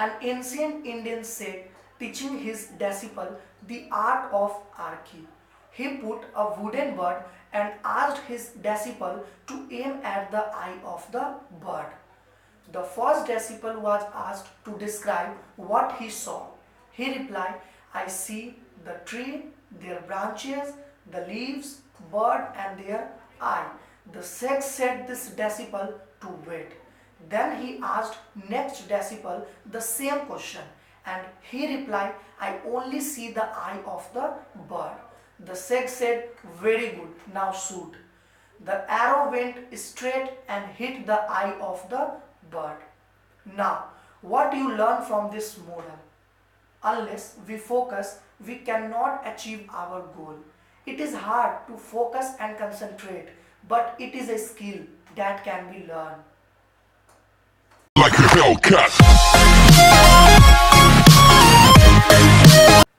An ancient Indian said, teaching his disciple the art of archery. He put a wooden bird and asked his disciple to aim at the eye of the bird. The first disciple was asked to describe what he saw. He replied, I see the tree, their branches, the leaves, bird and their eye. The sixth said this disciple to wait. Then he asked next disciple the same question and he replied, I only see the eye of the bird. The sixth said, very good, now shoot. The arrow went straight and hit the eye of the bird. Now, what do you learn from this model? Unless we focus, we cannot achieve our goal. It is hard to focus and concentrate, but it is a skill that can be learned. Like a Hellcat.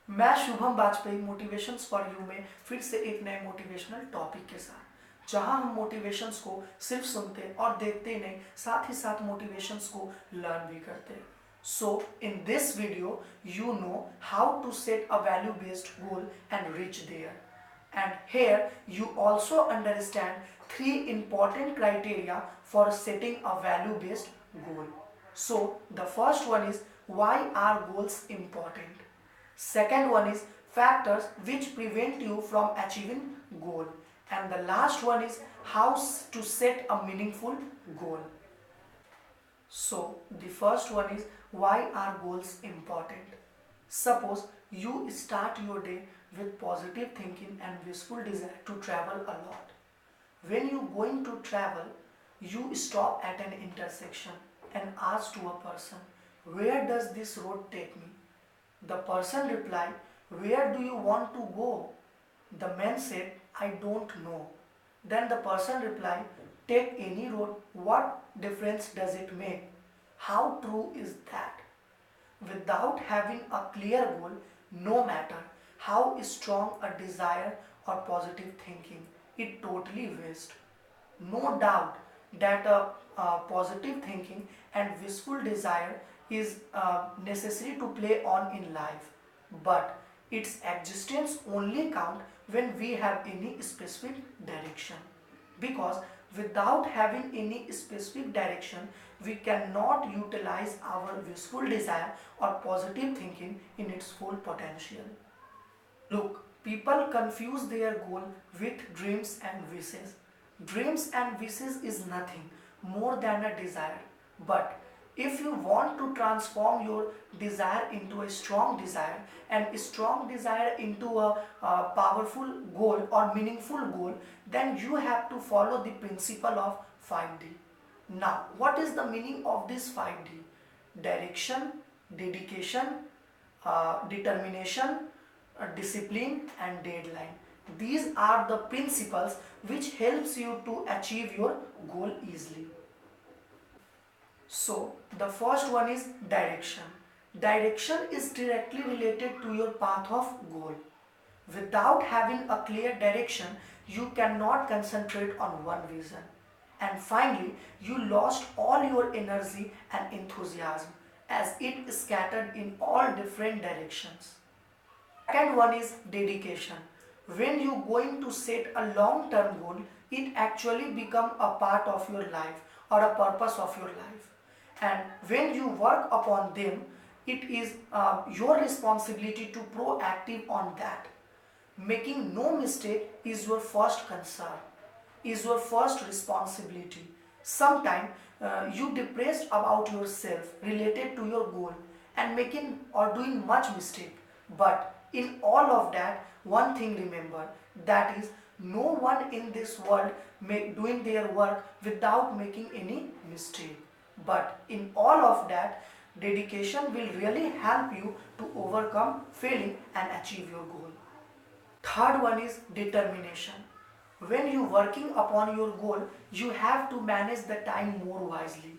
मैं Shubham Bajpai motivations for you में फिर से एक नए motivational topic के साथ, जहां हम मोटिवेशंस को सिर्फ सुनते और देखते नहीं, साथ ही साथ मोटिवेशंस को लर्न भी करते हैं. So in this video you know how to set a value based goal and reach there, and here you also understand 3 important criteria for setting a value based goal. So the first one is why are goals important. Second one is factors which prevent you from achieving goal, and the last one is how to set a meaningful goal. So the first one is why are goals important. Suppose you start your day with positive thinking and wishful desire to travel a lot. When you going to travel, you stop at an intersection and ask to a person, where does this road take me? The person replied, where do you want to go? The man said, I don't know. Then the person replied, take any road, what difference does it make? How true is that? Without having a clear goal, no matter how strong a desire or positive thinking, it totally wastes. No doubt that a positive thinking and wishful desire is necessary to play on in life, but its existence only count when we have any specific direction, because without having any specific direction we cannot utilize our wishful desire or positive thinking in its full potential. Look, people confuse their goal with dreams and wishes. Dreams and wishes is nothing more than a desire, but if you want to transform your desire into a strong desire and a strong desire into a powerful goal or meaningful goal, then you have to follow the principle of 5D. Now, what is the meaning of this 5D? Direction, dedication, determination, discipline and deadline. These are the principles which helps you to achieve your goal easily. So the first one is direction. Direction is directly related to your path of goal. Without having a clear direction, you cannot concentrate on one vision. And finally, you lost all your energy and enthusiasm as it scattered in all different directions. Second one is dedication. When you going to set a long-term goal, it actually become a part of your life or a purpose of your life. And when you work upon them, it is your responsibility to proactive on that. Making no mistake is your first concern, is your first responsibility. Sometimes you depressed about yourself related to your goal and making or doing much mistake. But in all of that, one thing remember, that is no one in this world doing their work without making any mistake. But in all of that, dedication will really help you to overcome failing and achieve your goal. Third one is determination. When you working upon your goal, you have to manage the time more wisely.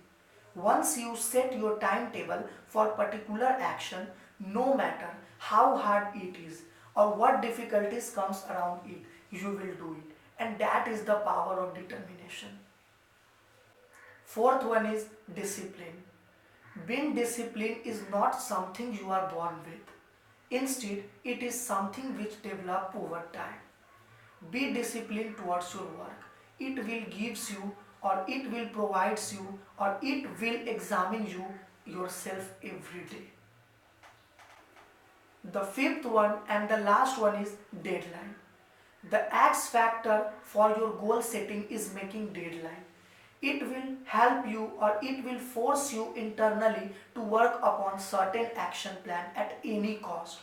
Once you set your timetable for particular action, no matter how hard it is or what difficulties comes around it, you will do it. And that is the power of determination. Fourth one is discipline. Being disciplined is not something you are born with. Instead, it is something which develops over time. Be disciplined towards your work. It will gives you, or it will provides you, or it will examine you yourself every day. The fifth one and the last one is deadline. The X factor for your goal setting is making deadline. It will help you or it will force you internally to work upon certain action plan at any cost.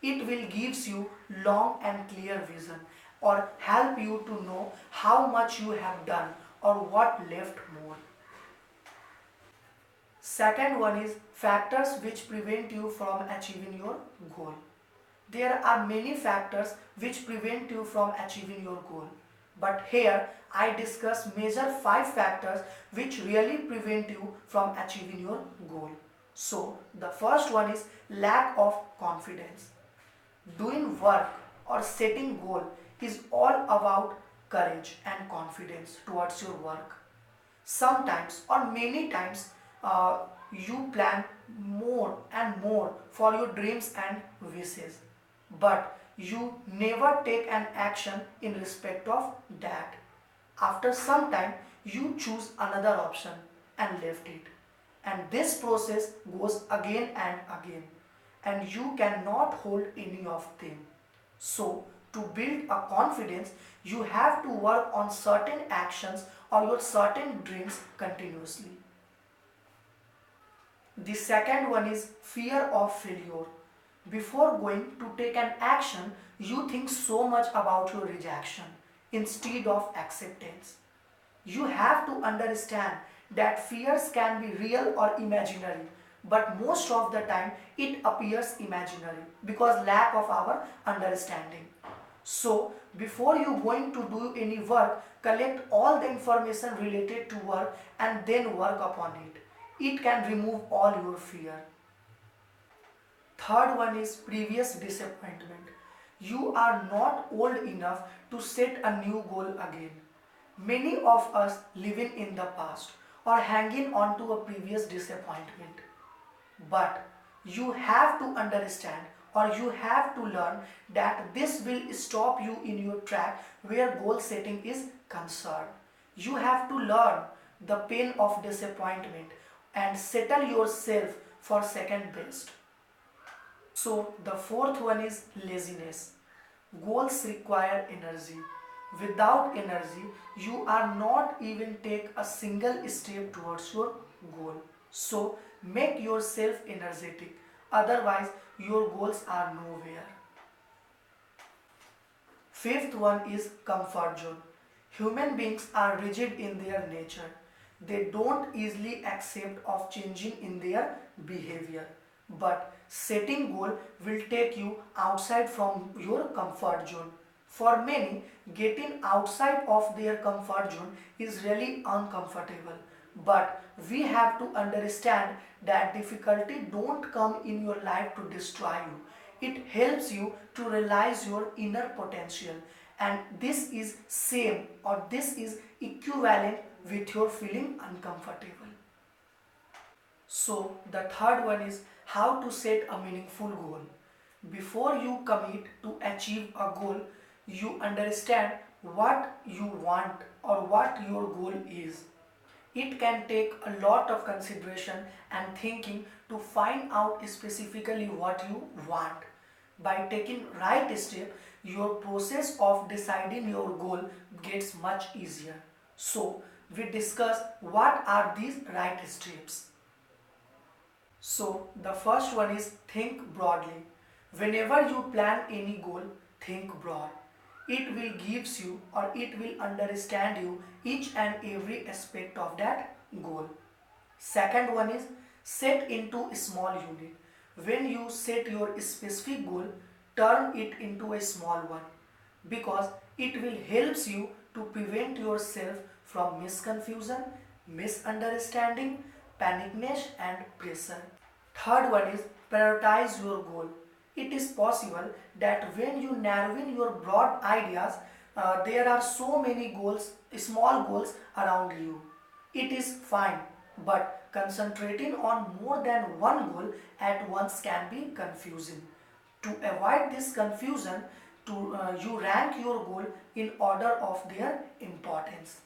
It will gives you long and clear vision or help you to know how much you have done or what left more. Second one is factors which prevent you from achieving your goal. There are many factors which prevent you from achieving your goal. But here I discuss major 5 factors which really prevent you from achieving your goal. So the first one is lack of confidence. Doing work or setting goal is all about courage and confidence towards your work. Sometimes or many times you plan more and more for your dreams and wishes, but you never take an action in respect of that. After some time you choose another option and left it, and this process goes again and again, and you cannot hold any of them. So to build a confidence, you have to work on certain actions or your certain dreams continuously. The second one is fear of failure. Before going to take an action, you think so much about your rejection instead of acceptance. You have to understand that fears can be real or imaginary, but most of the time it appears imaginary because lack of our understanding. So before you going to do any work, collect all the information related to work and then work upon it. It can remove all your fear. Third one is previous disappointment. You are not old enough to set a new goal again. Many of us living in the past or hanging on to a previous disappointment. But you have to understand or you have to learn that this will stop you in your track where goal setting is concerned. You have to learn the pain of disappointment and settle yourself for second best. So the fourth one is laziness. Goals require energy. Without energy, you are not even take a single step towards your goal. So make yourself energetic. Otherwise, your goals are nowhere. Fifth one is comfort zone. Human beings are rigid in their nature. They don't easily accept of changing in their behavior. But setting goal will take you outside from your comfort zone. For many, getting outside of their comfort zone is really uncomfortable. But we have to understand that difficulty don't come in your life to destroy you. It helps you to realize your inner potential, and this is same or this is equivalent with your feeling uncomfortable. So the third one is how to set a meaningful goal. Before you commit to achieve a goal, you understand what you want or what your goal is. It can take a lot of consideration and thinking to find out specifically what you want. By taking right step, your process of deciding your goal gets much easier. So we discuss what are these right steps. So the first one is think broadly. Whenever you plan any goal, think broad. It will gives you or it will understand you each and every aspect of that goal. Second one is set into a small unit. When you set your specific goal, turn it into a small one because it will helps you to prevent yourself from misconfusion, misunderstanding, panicness and pressure. Third one is prioritize your goal. It is possible that when you narrow in your broad ideas, there are so many goals, small goals around you. It is fine, but concentrating on more than one goal at once can be confusing. To avoid this confusion, you rank your goal in order of their importance.